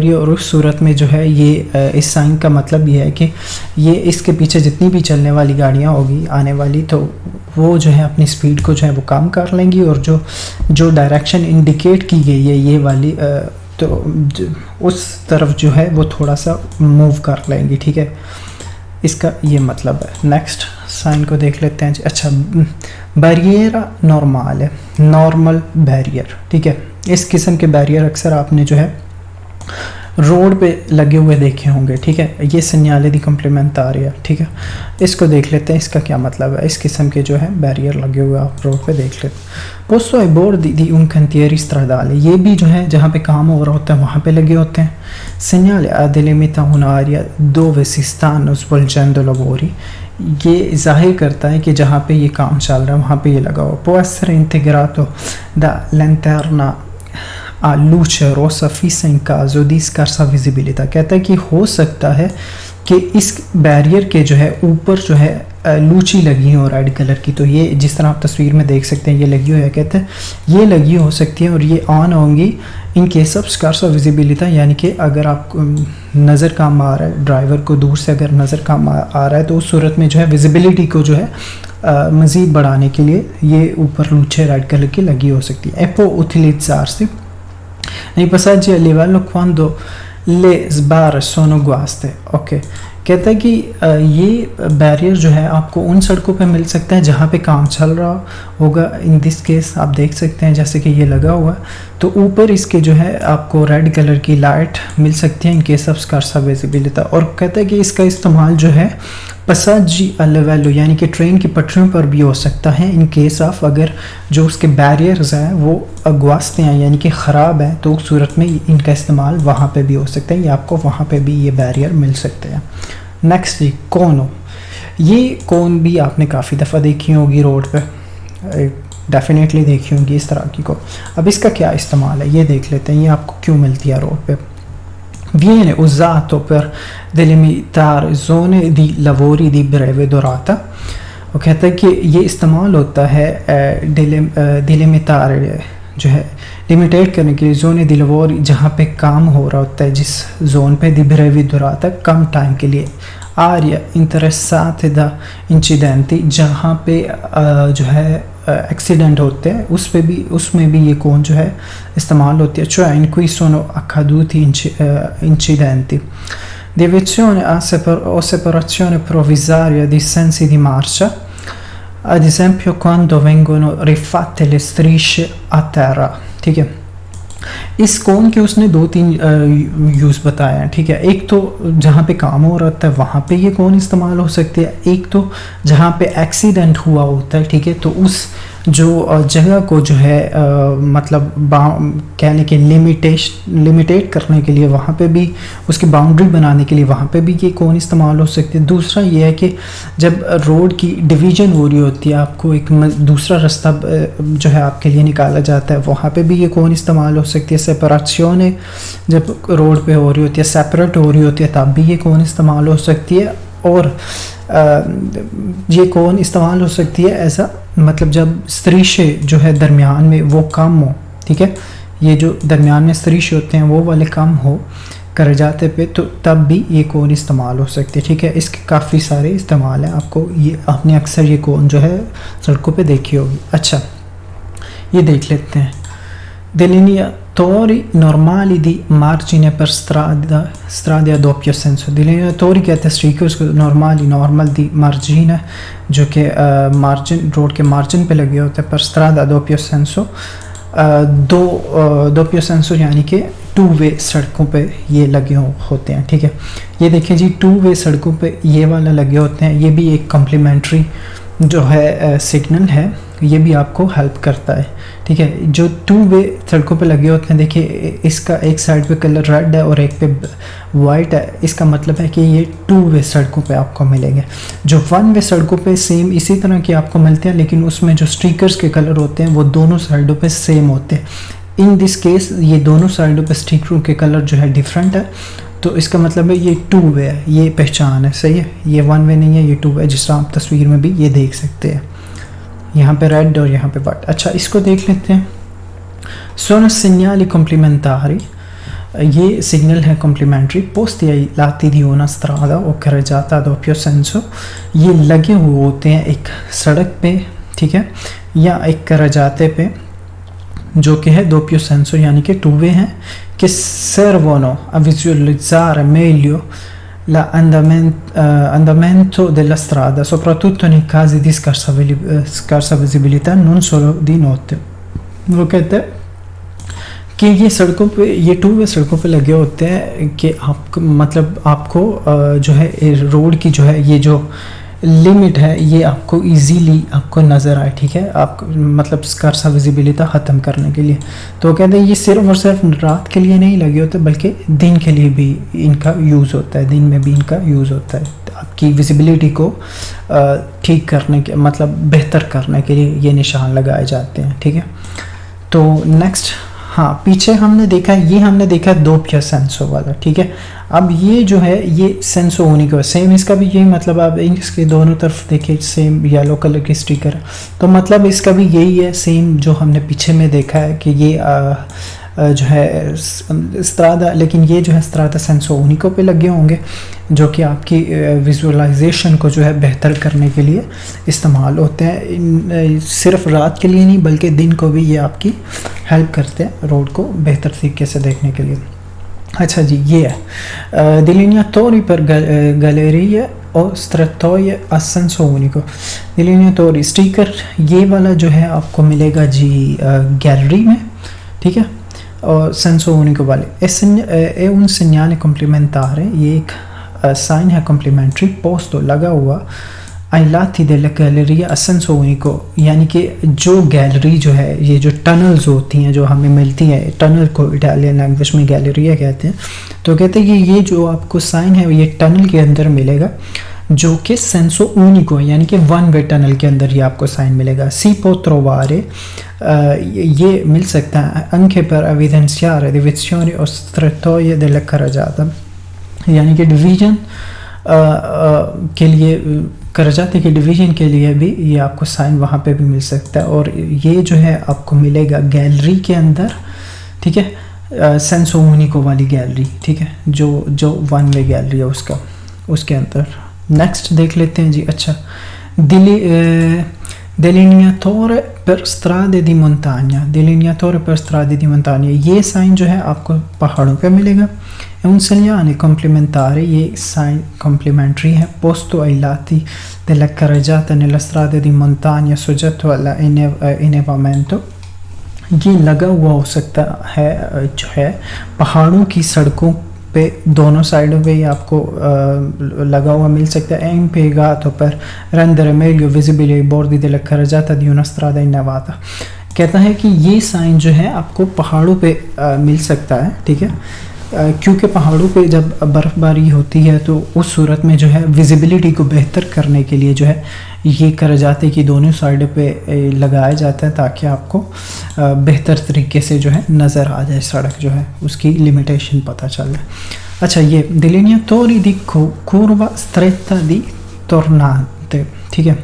है और उस सूरत में जो है ये इस साइन का मतलब ये है कि ये इसके पीछे जितनी भी चलने वाली गाड़ियाँ होगी आने वाली, तो वो जो है अपनी स्पीड को जो है वो कम कर लेंगी और जो डायरेक्शन इंडिकेट की गई है ये वाली तो उस तरफ जो है वो थोड़ा सा मूव कर लेंगी, ठीक है। इसका ये मतलब है। नेक्स्ट साइन को देख लेते हैं। अच्छा, बैरियर नॉर्मल है, नॉर्मल बैरियर, ठीक है। इस किस्म के बैरियर अक्सर आपने जो है रोड पे लगे हुए देखे होंगे, ठीक है। ये सिग्नल दी कम्प्लीमेंटारिया, ठीक है। इसको देख लेते हैं, इसका क्या मतलब है। इस किस्म के जो है बैरियर लगे हुए आप रोड पे देख लेते हैं। पोस्तो ai bordi di un cantiere stradale, ये भी जो है जहाँ पे काम हो रहा होता है वहाँ पे लगे होते हैं। segnale delimita un'area dove si stanno svolgendo lavori, ये जाहिर करता है कि जहाँ पे ये काम चल रहा है वहाँ पे ये लगा हुआ। può essere integrato da lanterna a luce rossa fissa in caso di scarsa visibilità, कहता है कि हो सकता है कि इस बैरियर के जो है ऊपर जो है लूची लगी हो रेड कलर की, तो ये जिस तरह आप तस्वीर में देख सकते हैं ये लगी हुई है, कहते हैं ये लगी हो सकती है और ये ऑन होंगी in case of scarce visibility, यानी कि अगर आप नज़र कम आ रहा है, ड्राइवर को दूर से अगर नज़र कम आ रहा है तो उस सूरत में जो है विजिबिलिटी को जो है मज़ीद बढ़ाने के लिए ये ऊपर लूचे रेड कलर की लगी हो सकती है। Può utilizzarsi nei passaggi a livello quando le sbarre sono guaste। Okay, कहता है कि ये बैरियर जो है आपको उन सड़कों पे मिल सकता है जहाँ पे काम चल रहा होगा। इन दिस केस आप देख सकते हैं जैसे कि ये लगा हुआ है, तो ऊपर इसके जो है आपको रेड कलर की लाइट मिल सकती है इन केस ऑफ स्कार्सा विजिबिलिटी। और कहता है कि इसका इस्तेमाल जो है पसाजी अलेवेलो यानी कि ट्रेन की पटरियों पर भी हो सकता है इन केस ऑफ अगर जो उसके बैरियर्स हैं वो अगवास्ते हैं यानी कि ख़राब हैं, तो उस सूरत में इनका इस्तेमाल वहाँ पे भी हो सकता है, या आपको वहाँ पे भी ये बैरियर मिल सकते हैं। नेक्स्ट जी कोनो। ये कोन भी आपने काफ़ी दफ़ा देखी होगी रोड पे, डेफिनेटली देखी होगी इस तरह की को। अब इसका क्या इस्तेमाल है ये देख लेते हैं, ये आपको क्यों मिलती है रोड पे। Viene usato per delimitare zone di lavori di breve durata। वो कहता है कि ये इस्तेमाल होता है डिलिमिटारे जो है लिमिटेट करने के लिए, जोन दी लवोरी जहाँ पे काम हो रहा होता है जिस जोन पे दी ब्रेवी दुराता कम टाइम के लिए। आर्या इंटरेसाते दा इंसिडेंटी जहाँ पे जो है एक्सीडेंट होते हैं उसमें भी ये कौन जो है इस्तेमाल होती है। cioè in cui sono accaduti incidenti di aviazione o separazione provvisoria di sensi di marcia, ad esempio quando vengono rifatte le strisce a terra। ठीक है, इस कोन के उसने 2-3 यूज़ बताए हैं। ठीक है, एक तो जहाँ पे काम हो रहा होता है वहाँ पे ये कोन इस्तेमाल हो सकती है, एक तो जहाँ पे एक्सीडेंट हुआ होता है। ठीक है, तो उस जो जगह को जो है मतलब कहने के लिमिटेट करने के लिए वहाँ पे भी, उसकी बाउंड्री बनाने के लिए वहाँ पे भी ये कोन इस्तेमाल हो सकती है। दूसरा ये है कि जब रोड की डिवीज़न हो रही होती है, आपको एक दूसरा रास्ता जो है आपके लिए निकाला जाता है, वहाँ पे भी ये कोन इस्तेमाल हो सकती है। सेपरेशन जब रोड पे हो रही होती है, सेपरेट हो रही होती है, तब भी ये कोन इस्तेमाल हो सकती है। और ये कौन इस्तेमाल हो सकती है ऐसा मतलब जब स्त्रीशे जो है दरमियान में वो कम हो। ठीक है, ये जो दरमियान में स्त्रीशे होते हैं वो वाले कम हो कर जाते पे, तो तब भी ये कौन इस्तेमाल हो सकती है। ठीक है, इसके काफ़ी सारे इस्तेमाल हैं, आपको ये आपने अक्सर ये कौन जो है सड़कों पे देखी होगी। अच्छा, ये देख लेते हैं। Delineatori normali di margine per strade a doppio senso। delineatori कहते हैं स्ट्रीकर्स को, नॉर्मल दी मार्जिन जो कि मार्जिन रोड के मार्जिन पे लगे होते हैं, पर strada a doppio senso doppio senso यानी कि 2 वे सड़कों पे ये लगे होते हैं। ठीक है, ये देखिए जी 2 वे सड़कों पे ये वाला लगे होते हैं, ये भी एक कम्प्लीमेंट्री जो है सिग्नल है, ये भी आपको हेल्प करता है। ठीक है, जो 2 वे सड़कों पे लगे होते हैं, देखिए इसका एक साइड पे कलर रेड है और एक पे वाइट है, इसका मतलब है कि ये 2 वे सड़कों पे आपको मिलेंगे। जो 1 वे सड़कों पे सेम इसी तरह के आपको मिलते हैं, लेकिन उसमें जो स्टिकर्स के कलर होते हैं वो दोनों साइडों पे सेम होते हैं। इन दिस केस ये दोनों साइडों पे स्टिकरों के कलर जो है डिफरेंट है, तो इसका मतलब है ये 2 वे है, ये पहचान है। सही है, ये 1 वे नहीं है, ये 2 वे, जिस तरह आप तस्वीर में भी ये देख सकते हैं, यहाँ पे रेड और यहाँ पे वाइट। अच्छा, इसको देख लेते हैं। सोनो segnali complementari, ये सिग्नल है complementary. पोस्टी ai lati di una strada o carreggiata a doppio senso, ये लगे हुए होते हैं एक सड़क पे, ठीक है, या एक carreggiate पे जो कि है doppio senso यानी कि 2 वे हैं, che servono a visualizzare meglio l'andamento della strada, soprattutto nei casi di scarsa visibilità, non solo di notte। वो कहते हैं कि ये सड़कों पे, ये 2 वे सड़कों पे लगे होते हैं कि आप मतलब आपको जो है रोड की जो है ये जो लिमिट है ये आपको इजीली आपको नज़र आए। ठीक है, आप मतलब स्कार्सा विजिबिलिटी ख़त्म करने के लिए। तो कहते हैं ये सिर्फ और सिर्फ रात के लिए नहीं लगे होते, बल्कि दिन के लिए भी इनका यूज़ होता है, दिन में भी इनका यूज़ होता है आपकी विजिबिलिटी को ठीक करने के मतलब बेहतर करने के लिए ये निशान लगाए जाते हैं। ठीक है, तो नेक्स्ट, हाँ पीछे हमने देखा, ये हमने देखा दोप्यो सेंसो वाला। ठीक है, अब ये जो है ये सेंसो होने के बाद सेम इसका भी यही मतलब, आप इसके दोनों तरफ देखिए सेम येलो कलर की स्टिकर है, तो मतलब इसका भी यही है सेम जो हमने पीछे में देखा है कि ये जो है स्ट्रादा, लेकिन ये जो है स्ट्रादा सेंसो उनिको पे लगे होंगे जो कि आपकी विजुअलाइजेशन को जो है बेहतर करने के लिए इस्तेमाल होते हैं। सिर्फ रात के लिए नहीं बल्कि दिन को भी ये आपकी हेल्प करते हैं रोड को बेहतर तरीके से देखने के लिए। अच्छा जी, ये है delineatori per gallerie o strettoie a senso unico। delineatori sticker ये वाला जो है आपको मिलेगा जी गैलरी में, ठीक है। और senso unico वाले è un segnale complementare, ये एक साइन है कॉम्प्लीमेंट्री पोस्तो लगा हुआ ai lati della galleria a senso unico, यानी कि जो गैलरी जो है, ये जो टनल्स होती हैं जो हमें मिलती हैं, टनल को इटालियन लैंग्वेज में गैलरिया कहते हैं, तो कहते हैं कि ये जो आपको साइन है ये टनल के अंदर मिलेगा जो कि सेंसो ऊनिको यानी कि वन वे टनल के अंदर ये आपको साइन मिलेगा। सी पो trovare ये मिल सकता है anche per evidenziare divisioni o strettoie della carreggiata, यानी कि डिवीजन के लिए करजाते के डिवीजन के लिए भी ये आपको साइन वहाँ पे भी मिल सकता है। और ये जो है आपको मिलेगा गैलरी के अंदर, ठीक है, सेंसो ऊनिको वाली गैलरी, ठीक है, जो वन वे गैलरी है उसके अंदर। नेक्स्ट देख लेते हैं जी। अच्छा, delineatore per strade di montagna, delineatore per strade di montagna, ये साइन जो है आपको पहाड़ों पे मिलेगा। è un segnale complementare, ये साइन कॉम्प्लीमेंट्री है, posto ai lati della carreggiata nella strada di montagna soggetto alla innevamento, ये लगा हुआ हो सकता है जो है पहाड़ों की सड़कों पे दोनों साइडों पे आपको लगा हुआ मिल सकता है। impiegato per rendere meglio visibili i bordi della carreggiata di una strada innevata, कहता है कि ये साइन जो है आपको पहाड़ों पे मिल सकता है, ठीक है, क्योंकि पहाड़ों पे जब बर्फ़बारी होती है तो उस सूरत में जो है विजिबिलिटी को बेहतर करने के लिए जो है ये करजाते की दोनों साइड पे लगाया जाता है ताकि आपको बेहतर तरीके से जो है नज़र आ जाए सड़क जो है, उसकी लिमिटेशन पता चल जाए। अच्छा, ये delineatori di curva stretta di tornante, ठीक है,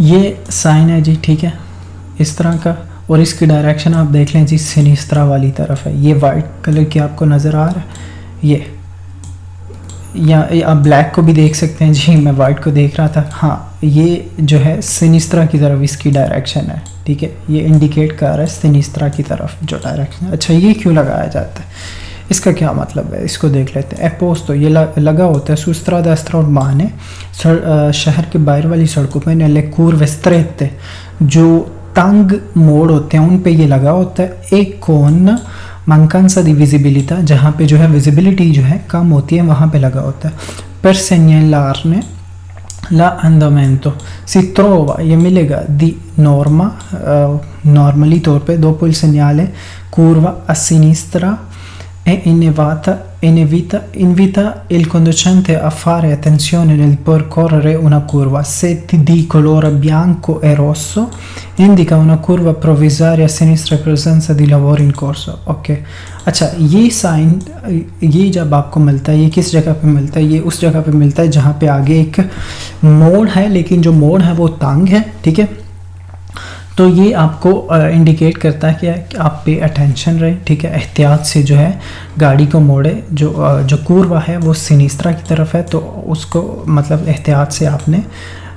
ये साइन है जी, ठीक है, इस तरह का, और इसकी डायरेक्शन आप देख लें जी सिनिस्त्रा वाली तरफ है। ये वाइट कलर की आपको नज़र आ रहा है, ये या आप ब्लैक को भी देख सकते हैं जी, मैं वाइट को देख रहा था। हाँ, ये जो है सिनिस्त्रा की तरफ इसकी डायरेक्शन है, ठीक है, ये इंडिकेट कर रहा है सिनिस्त्रा की तरफ जो डायरेक्शन है। अच्छा, ये क्यों लगाया जाता है, इसका क्या मतलब है, इसको देख लेते हैं। एपोस्तो ये लगा होता है सुस्त्रा देस्त्रा और माने शहर के बाहर वाली सड़कों पर नले curve strette, जो तंग मोड़ होते हैं उन पे ये लगा होता है। एक कौन mancanza di visibilità, जहाँ पे जो है विजिबिलिटी जो है कम होती है वहाँ पे लगा होता है। per segnalarne l'andamento si trova, ये मिलेगा di norma, नॉर्मली तौर पे dopo il segnale curva a sinistra e invita il conducente a fare attenzione nel percorrere una curva. Se di colore bianco e rosso indica una curva provvisoria a sinistra in presenza di lavori in corso। Okay, अच्छा, ये sign ये जब आपको मिलता है ये किस जगह पे मिलता है, ये उस जगह पे मिलता है जहाँ पे आगे एक मोड़ है, लेकिन जो मोड़ है वो तंग है, ठीक है, तो ये आपको इंडिकेट करता है कि आप पे अटेंशन रहे, ठीक है, एहतियात से जो है गाड़ी को मोड़े। जो कूर्वा है वो सिनिस्त्रा की तरफ है, तो उसको मतलब एहतियात से आपने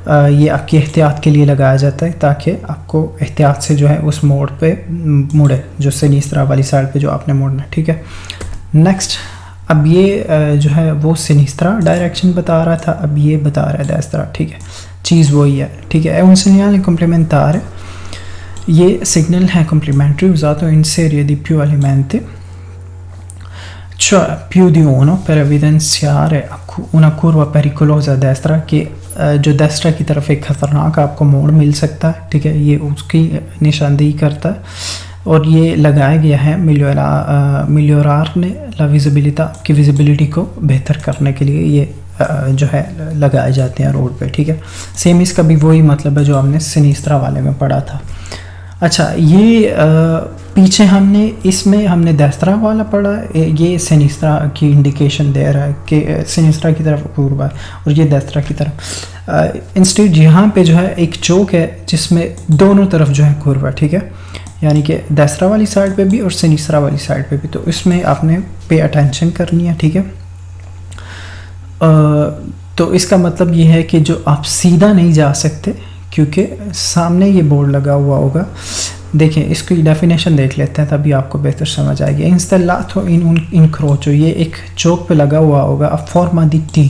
ये आपकी एहतियात के लिए लगाया जाता है ताकि आपको एहतियात से जो है उस मोड़ पे मुड़े, जो सिनिस्त्रा वाली साइड पे जो आपने मोड़ना है, ठीक है। नेक्स्ट, अब ये जो है वो सिनिस्त्रा डायरेक्शन बता रहा था, अब ये बता रहा है देस्त्रा, ठीक है, चीज़ वही है, ठीक है। un segnale complementare, ये सिग्नल है complementary usato in serie di più elementi, cioè più di uno, per evidenziare una curva pericolosa a destra, कि जो देस्त्रा की तरफ एक ख़तरनाक आपको मोड़ मिल सकता है, ठीक है, ये उसकी निशानदेही करता है। और ये लगाया गया है migliorarne la visibilità, की विजिबिलिटी को बेहतर करने के लिए ये जो है लगाए जाते हैं रोड पे, ठीक है। सेम इसका भी वही मतलब है जो हमने सिनिस्त्रा वाले में पढ़ा था। अच्छा, ये पीछे इसमें हमने देस्त्रा वाला पढ़ा, ये सिनिस्त्रा की इंडिकेशन दे रहा है कि सिनिस्त्रा की तरफ पूर्व है और ये देस्त्रा की तरफ। इंस्टेड यहाँ पे जो है एक चौक है जिसमें दोनों तरफ जो है कुर्व है, ठीक है, यानी कि देस्त्रा वाली साइड पे भी और सिनिस्त्रा वाली साइड पे भी, तो इसमें आपने पे अटेंशन करनी है, ठीक है। तो इसका मतलब ये है कि जो आप सीधा नहीं जा सकते क्योंकि सामने ये बोर्ड लगा हुआ होगा देखिए इसकी डेफिनेशन देख लेते हैं, तभी आपको बेहतर समझ आएगी। इंस्टॉलातो इन incrocio, ये एक चौक पे लगा हुआ होगा, अ फॉर्मा दी टी,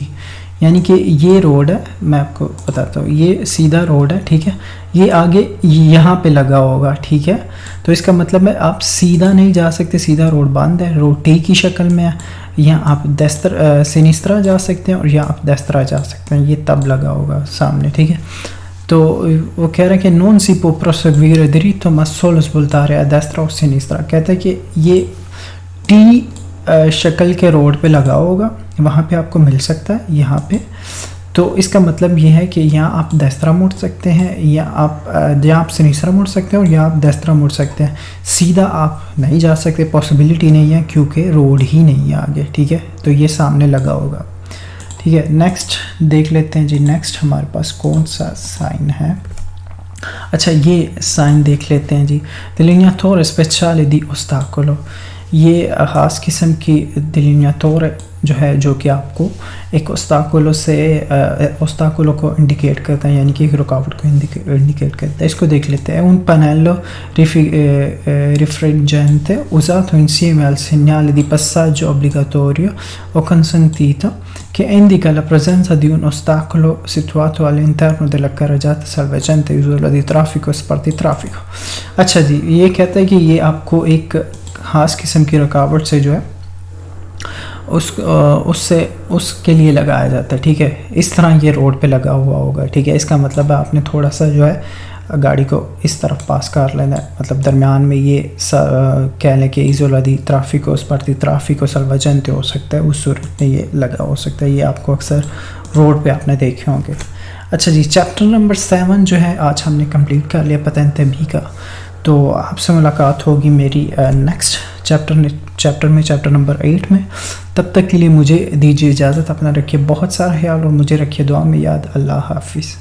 यानी कि ये रोड है, मैं आपको बताता हूँ, ये सीधा रोड है, ठीक है, ये आगे यहाँ पे लगा होगा, ठीक है। तो इसका मतलब है आप सीधा नहीं जा सकते, सीधा रोड बंद है, रोड टी की शक्ल में है। यहाँ आप सिनिस्त्रा जा सकते हैं और यहाँ आप डेस्त्रा जा सकते हैं, ये तब लगा होगा सामने, ठीक है। तो वो कह रहा है कि non si può proseguire dritto ma solo svoltare a destra o sinistra, कहता है कि ये टी शक्ल के रोड पे लगा होगा, वहाँ पे आपको मिल सकता है यहाँ पे। तो इसका मतलब ये है कि यहाँ आप डेस्त्रा मुड़ सकते हैं, या आप सिनिस्त्रा मुड़ सकते हैं, और यहाँ आप डेस्त्रा मुड़ सकते हैं। सीधा आप नहीं जा सकते, पॉसिबिलिटी नहीं है, क्योंकि रोड ही नहीं है आगे, ठीक है। तो ये सामने लगा होगा, ठीक है। नेक्स्ट देख लेते हैं जी, नेक्स्ट हमारे पास कौन सा साइन है। अच्छा, ये साइन देख लेते हैं जी, delineatore speciale di ostacolo, ये ख़ास किस्म की delineatore जो है, जो कि आपको एक ओस्ताकुलो को इंडिकेट करता है, यानी कि एक रुकावट को इंडिकेट करता है। इसको देख लेते हैं। un pannello rifleggente usato insieme al segnale di passaggio obbligatorio o consentito che indica la presenza di un ostacolo situato all'interno della carreggiata salvagente isola di traffico e spartitraffico। अच्छा जी, ये कहता है कि ये आपको एक ख़ास किस्म की रुकावट से जो है उसके लिए लगाया जाता है, ठीक है। इस तरह ये रोड पे लगा हुआ होगा, ठीक है। इसका मतलब है आपने थोड़ा सा जो है गाड़ी को इस तरफ पास कर लेना है, मतलब दरमियान में ये कह लें कि इज़ोला दी ट्राफिको स्पार्टिट्राफिको साल्वाजेंटे हो सकता है, उस सूरत में ये लगा हो सकता है। ये आपको अक्सर रोड पे आपने देखे होंगे। अच्छा जी, चैप्टर नंबर 7 जो है आज हमने कंप्लीट कर लिया पतेंते बी का। तो आपसे मुलाकात होगी मेरी नेक्स्ट चैप्टर में, चैप्टर नंबर 8 में। तब तक के लिए मुझे दीजिए इजाज़त, अपना रखिए बहुत सारा ख्याल और मुझे रखिए दुआ में याद। अल्लाह हाफिज़।